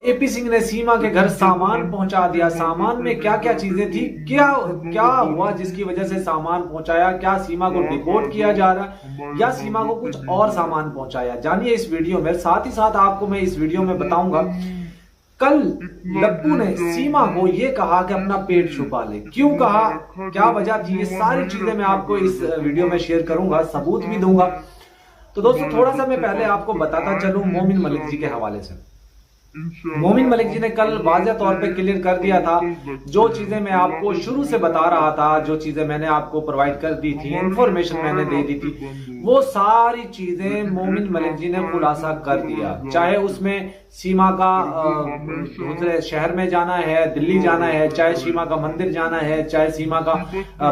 AP Singh ने सीमा के घर सामान पहुंचा दिया। सामान में क्या क्या चीजें थी, क्या क्या हुआ जिसकी वजह से सामान पहुंचाया? क्या सीमा को डिपोर्ट किया जा रहा या सीमा को कुछ और सामान पहुंचाया? जानिए इस वीडियो में। साथ ही साथ आपको मैं इस वीडियो में बताऊंगा, कल लप्पू ने सीमा को यह कहा कि अपना पेट छुपा ले। क्यों कहा, क्या वजह थी, ये सारी चीजें मैं आपको इस वीडियो में शेयर करूंगा, सबूत भी दूंगा। तो दोस्तों थोड़ा सा मैं पहले आपको बताता चलूं मोमिन मलिक जी के हवाले से। मोमिन मलिक जी ने कल वाज़ेह तौर पे क्लियर कर दिया था, जो चीजें मैं आपको शुरू से बता रहा था, जो चीजें मैंने आपको प्रोवाइड कर दी थी, इंफॉर्मेशन मैंने दे दी थी, वो सारी चीजें मोमिन मलिक जी ने खुलासा कर दिया। चाहे उसमें सीमा का दूसरे शहर में जाना है, दिल्ली जाना है, चाहे सीमा का मंदिर जाना है, चाहे सीमा का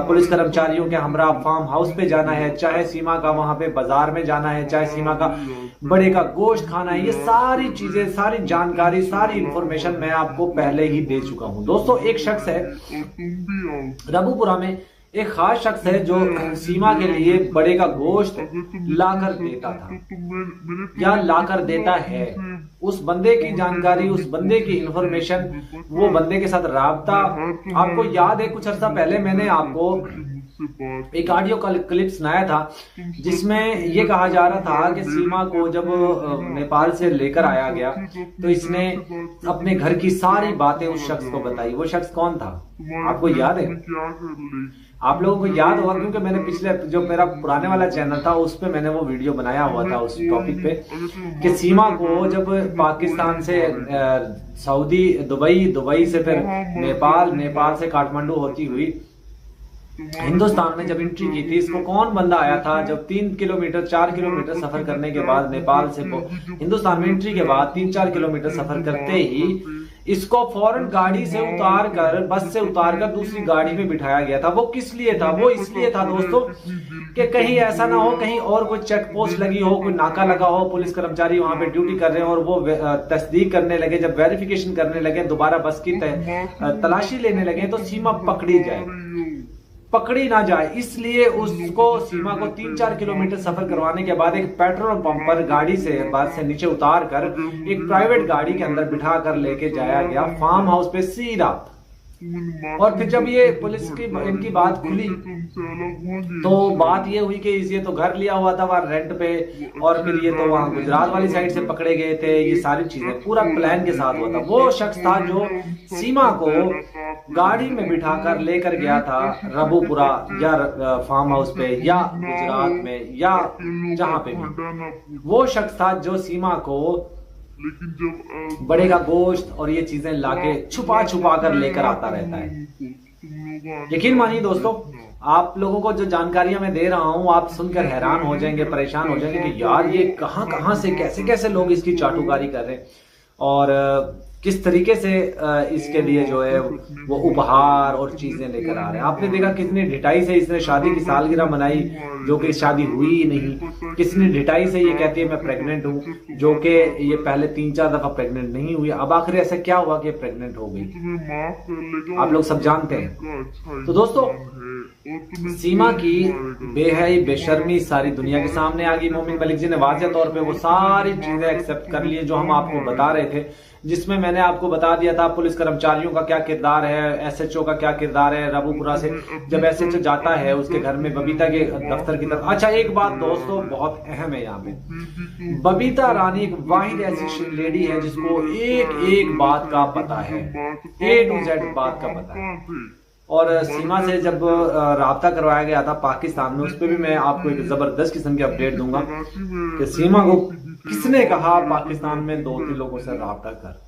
पुलिस कर्मचारियों के हमरा फार्म हाउस पे जाना है, चाहे सीमा का वहां पे बाजार में जाना है, चाहे सीमा का बड़े का गोश्त खाना है, ये सारी चीजें, सारी जानकारी, सारी इंफॉर्मेशन मैं आपको पहले ही दे चुका हूं। दोस्तों एक शख्स है रबूपुरा में, एक खास शख्स है जो सीमा के लिए बड़े का गोश्त लाकर देता था या लाकर देता है। उस बंदे की जानकारी, उस बंदे की इंफॉर्मेशन, वो बंदे के साथ राबता, आपको याद है कुछ अर्सा पहले मैंने आपको एक ऑडियो का क्लिप सुनाया था जिसमें ये कहा जा रहा था कि सीमा को जब नेपाल से लेकर आया गया तो इसने अपने घर की सारी बातें उस शख्स को बताई। वो शख्स कौन था, आपको याद है? आप लोगों को याद होगा क्योंकि मैंने पिछले जो मेरा पुराने वाला चैनल था उस पे मैंने वो वीडियो बनाया हुआ था उस टॉपिक पे कि सीमा को जब पाकिस्तान से सऊदी, दुबई से फिर नेपाल से काठमांडू होती हुई हिंदुस्तान में जब एंट्री की थी, इसको कौन बंदा आया था जब 4 किलोमीटर सफर करने के बाद नेपाल से हिंदुस्तान में एंट्री के बाद 3-4 किलोमीटर सफर करते ही इसको फौरन गाड़ी से उतार कर, बस से उतार कर दूसरी गाड़ी में बिठाया गया था। वो किस लिए था? वो इसलिए था दोस्तों कि कहीं ऐसा ना हो, कहीं और कोई चेक पोस्ट लगी हो, कोई नाका लगा हो, पुलिस कर्मचारी वहां पे ड्यूटी कर रहे हो और वो तस्दीक करने लगे, जब वेरिफिकेशन करने लगे, दोबारा बस की तलाशी लेने लगे तो सीमा पकड़ी ना जाए, इसलिए उसको सीमा को 3-4 किलोमीटर सफर करवाने के बाद एक पेट्रोल पंप पर गाड़ी से बस से नीचे उतार कर एक प्राइवेट गाड़ी के अंदर बिठा कर लेके जाया गया फार्म हाउस पे सीधा। और फिर जब ये पुलिस की इनकी बात खुली तो बात ये हुई कि ये तो घर लिया हुआ था वहां रेंट पे और फिर ये तो वहां गुजरात वाली साइड से पकड़े गए थे। ये सारी चीजें पूरा प्लान के साथ हुआ था। वो शख्स था जो सीमा को गाड़ी में बिठाकर लेकर गया था रबूपुरा या फार्म हाउस पे या गुजरात में या जहां पे भी। वो शख्स था जो सीमा को बड़े का गोश्त और ये चीजें लाके छुपा कर लेकर आता रहता है। यकीन मानिए दोस्तों, आप लोगों को जो जानकारियां मैं दे रहा हूं आप सुनकर हैरान हो जाएंगे, परेशान हो जाएंगे कि यार ये कहां से कैसे लोग इसकी चाटुकारी कर रहे हैं और किस तरीके से इसके लिए जो है वो उपहार और चीजें लेकर आ रहे हैं। आपने देखा कितनी ढिठाई से इसने शादी की सालगिरह मनाई जो कि शादी हुई ही नहीं। कितनी ढिठाई से ये कहती है मैं प्रेग्नेंट हूँ, जो कि ये पहले 3-4 दफा प्रेग्नेंट नहीं हुई। अब आखिर ऐसा क्या हुआ कि प्रेग्नेंट हो गई, आप लोग सब जानते हैं। तो दोस्तों सीमा की बेहई बेशर्मी सारी दुनिया के सामने आ गई। मोमिन मलिक जी ने वाज़ेह तौर पे वो सारी चीजें एक्सेप्ट कर ली जो हम आपको बता रहे थे, जिसमें मैंने आपको बता दिया था पुलिस कर्मचारियों का क्या किरदार है, एसएचओ का क्या किरदार है। रबूपुरा से जब एसएचओ जाता है उसके घर में बबीता के दफ्तर की तरफ। अच्छा एक बात दोस्तों बहुत अहम है यहाँ पे, बबीता रानी एक वाहिद ऐसी लेडी है जिसको एक बात का पता है, A to Z बात का पता है। और सीमा से जब राब्ता करवाया गया था पाकिस्तान में, उस पर भी मैं आपको एक जबरदस्त किस्म की अपडेट दूंगा कि सीमा को किसने कहा पाकिस्तान में 2-3 लोगों से राब्ता कर,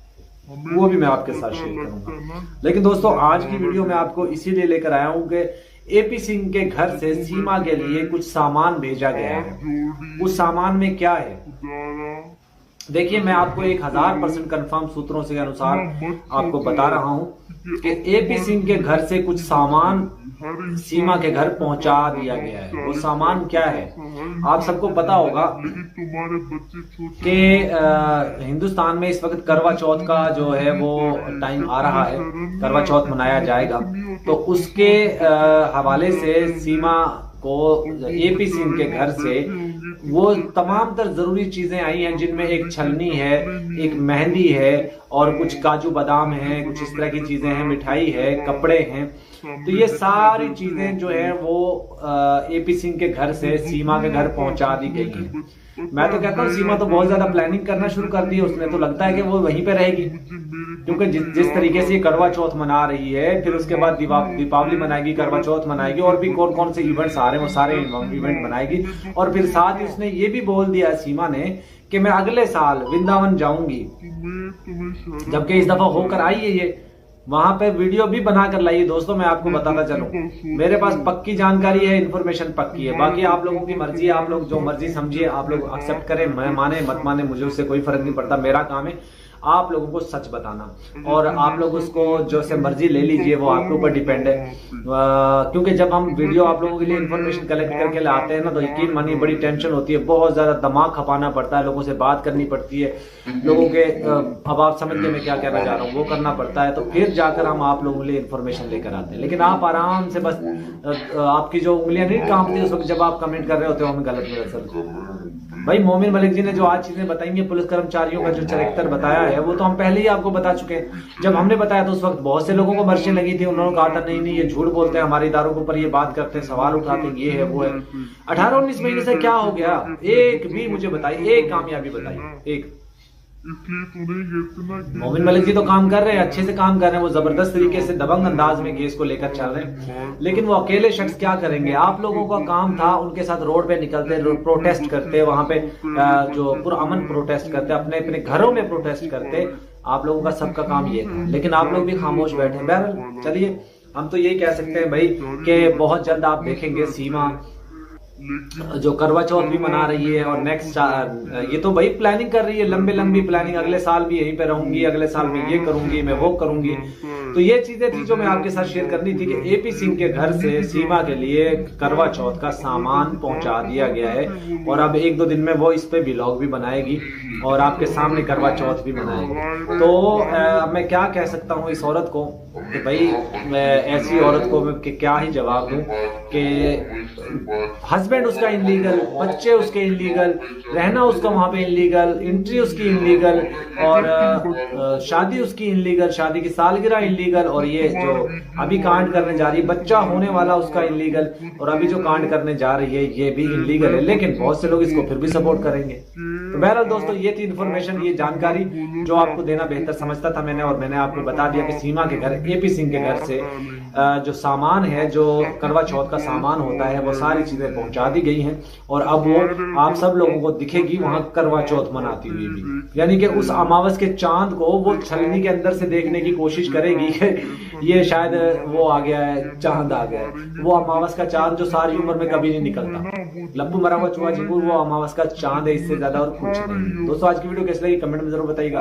वो भी मैं आपके साथ शेयर करूंगा। लेकिन दोस्तों आज की वीडियो में आपको इसीलिए लेकर आया हूं कि एपी सिंह के घर से सीमा के लिए कुछ सामान भेजा गया है। उस सामान में क्या है देखिए, मैं आपको 1000% कंफर्म सूत्रों से अनुसार आपको बता रहा हूं कि एपी सिंह के घर से कुछ सामान सीमा के घर पहुंचा दिया गया है। वो सामान क्या है आप सबको पता होगा कि हिंदुस्तान में इस वक्त करवा चौथ का जो है वो टाइम आ रहा है, करवा चौथ मनाया जाएगा। तो उसके हवाले से सीमा को एपी सिंह के घर से वो तमाम तर जरूरी चीजें आई हैं, जिनमें एक छलनी है, एक मेहंदी है और कुछ काजू बादाम है, कुछ इस तरह की चीजें हैं, मिठाई है, कपड़े हैं। तो ये सारी चीजें जो है वो एपी सिंह के घर से सीमा के घर पहुंचा दी गई हैं। मैं तो कहता हूँ सीमा तो बहुत ज्यादा प्लानिंग करना शुरू कर दी है उसने, तो लगता है कि वो वहीं पे रहेगी, क्योंकि जिस तरीके से ये करवा चौथ मना रही है, फिर उसके बाद दीपावली मनाएगी, करवा चौथ मनाएगी, और भी कौन कौन से इवेंट्स आ रहे हैं वो सारे इवेंट मनाएगी। और फिर साथ ही उसने ये भी बोल दिया सीमा ने कि मैं अगले साल वृंदावन जाऊंगी, जबकि इस दफा होकर आई है ये, वहां पे वीडियो भी बनाकर लाई है। दोस्तों मैं आपको बताता चलूं, मेरे पास पक्की जानकारी है, इन्फॉर्मेशन पक्की है, बाकी आप लोगों की मर्जी है, आप लोग जो मर्जी समझिए, आप लोग एक्सेप्ट करें, मैं माने मत माने, मुझे उससे कोई फर्क नहीं पड़ता। मेरा काम है आप लोगों को सच बताना, और आप लोग उसको जो से मर्जी ले लीजिए, वो आपके ऊपर डिपेंड है। क्योंकि जब हम वीडियो आप लोगों के लिए इन्फॉर्मेशन कलेक्ट करके लाते हैं ना, तो यकीन मानिए बड़ी टेंशन होती है, बहुत ज्यादा दिमाग खपाना पड़ता है, लोगों से बात करनी पड़ती है, लोगों के अब आप समझ गए मैं क्या कहना चाह रहा हूँ, वो करना पड़ता है, तो फिर जाकर हम आप लोगों के लिए इन्फॉर्मेशन लेकर आते हैं। लेकिन आप आराम से बस आपकी जो उंगलियां नहीं कांपती उस वक्त जब आप कमेंट कर रहे होते हो हमें गलत में असर। भाई मोमिन मलिक जी ने जो आज चीजें बताई हैं, पुलिस कर्मचारियों का जो चरित्र बताया है, वो तो हम पहले ही आपको बता चुके हैं। जब हमने बताया तो उस वक्त बहुत से लोगों को मर्ची लगी थी, उन्होंने कहा था नहीं नहीं ये झूठ बोलते हैं, हमारे इदारों के ऊपर ये बात करते हैं, सवाल उठाते हैं, ये है वो है। 18-19 महीने से क्या हो गया, एक भी मुझे बताइए, एक कामयाबी बताइए, एक। मोमिन मलिक जी तो काम कर रहे हैं, अच्छे से काम कर रहे हैं, वो जबरदस्त तरीके से दबंग अंदाज में केस को लेकर चल रहे हैं, लेकिन वो अकेले शख्स क्या करेंगे। आप लोगों का काम था उनके साथ रोड पे निकलते, प्रोटेस्ट करते, वहां पे जो पुरअमन प्रोटेस्ट करते, अपने अपने घरों में प्रोटेस्ट करते, आप लोगों का सबका काम ये था, लेकिन आप लोग भी खामोश बैठे। बहरहाल चलिए, हम तो यही कह सकते हैं भाई कि बहुत जल्द आप देखेंगे सीमा जो करवा चौथ भी मना रही है, और नेक्स्ट ये तो भाई प्लानिंग कर रही है, लंबी लंबी प्लानिंग, अगले साल भी यहीं पे रहूंगी, अगले साल में ये करूंगी, मैं वो करूंगी। तो ये चीजें थी जो मैं आपके साथ शेयर करनी थी कि एपी सिंह के घर से सीमा के लिए करवा चौथ का सामान पहुंचा दिया गया है, और अब 1-2 दिन में वो इस पे व्लॉग भी बनाएगी और आपके सामने करवा चौथ भी मनाएगी। तो मैं क्या कह सकता हूँ इस औरत को कि भाई ऐसी औरत को मैं क्या ही जवाब दूं कि हस्बैंड उसका इनलीगल, बच्चे उसके इनलीगल, रहना उसका वहां पे इनलीगल, एंट्री उसकी इनलीगल, और शादी उसकी इनलीगल, शादी की सालगिरह इनलीगल, और ये जो अभी कांड करने जा रही है, बच्चा होने वाला उसका इनलीगल, और अभी जो कांड करने जा रही है ये भी इनलीगल है, लेकिन बहुत से लोग इसको फिर भी सपोर्ट करेंगे। तो बहरहाल दोस्तों ये थी इन्फॉर्मेशन, ये जानकारी जो आपको देना बेहतर समझता था मैंने, और मैंने आपको बता दिया कि सीमा के घर, एपी सिंह के घर से जो सामान है, जो करवा चौथ का सामान होता है, वो सारी चीजें पहुंचा दी गई हैं, और अब वो आप सब लोगों को दिखेगी वहां करवा चौथ मनाती हुई भी, यानी कि उस अमावस के चांद को वो छलनी के अंदर से देखने की कोशिश करेगी कि ये शायद वो आ गया है, चांद आ गया है, वो अमावस का चांद जो सारी उम्र में कभी नहीं निकलता, लप्पू मरा हुआ चूहा झिंगुर, वो अमावस का चांद है, इससे ज्यादा और कुछ नहीं। दोस्तों आज की वीडियो कैसी लगी कमेंट में जरूर बताइएगा।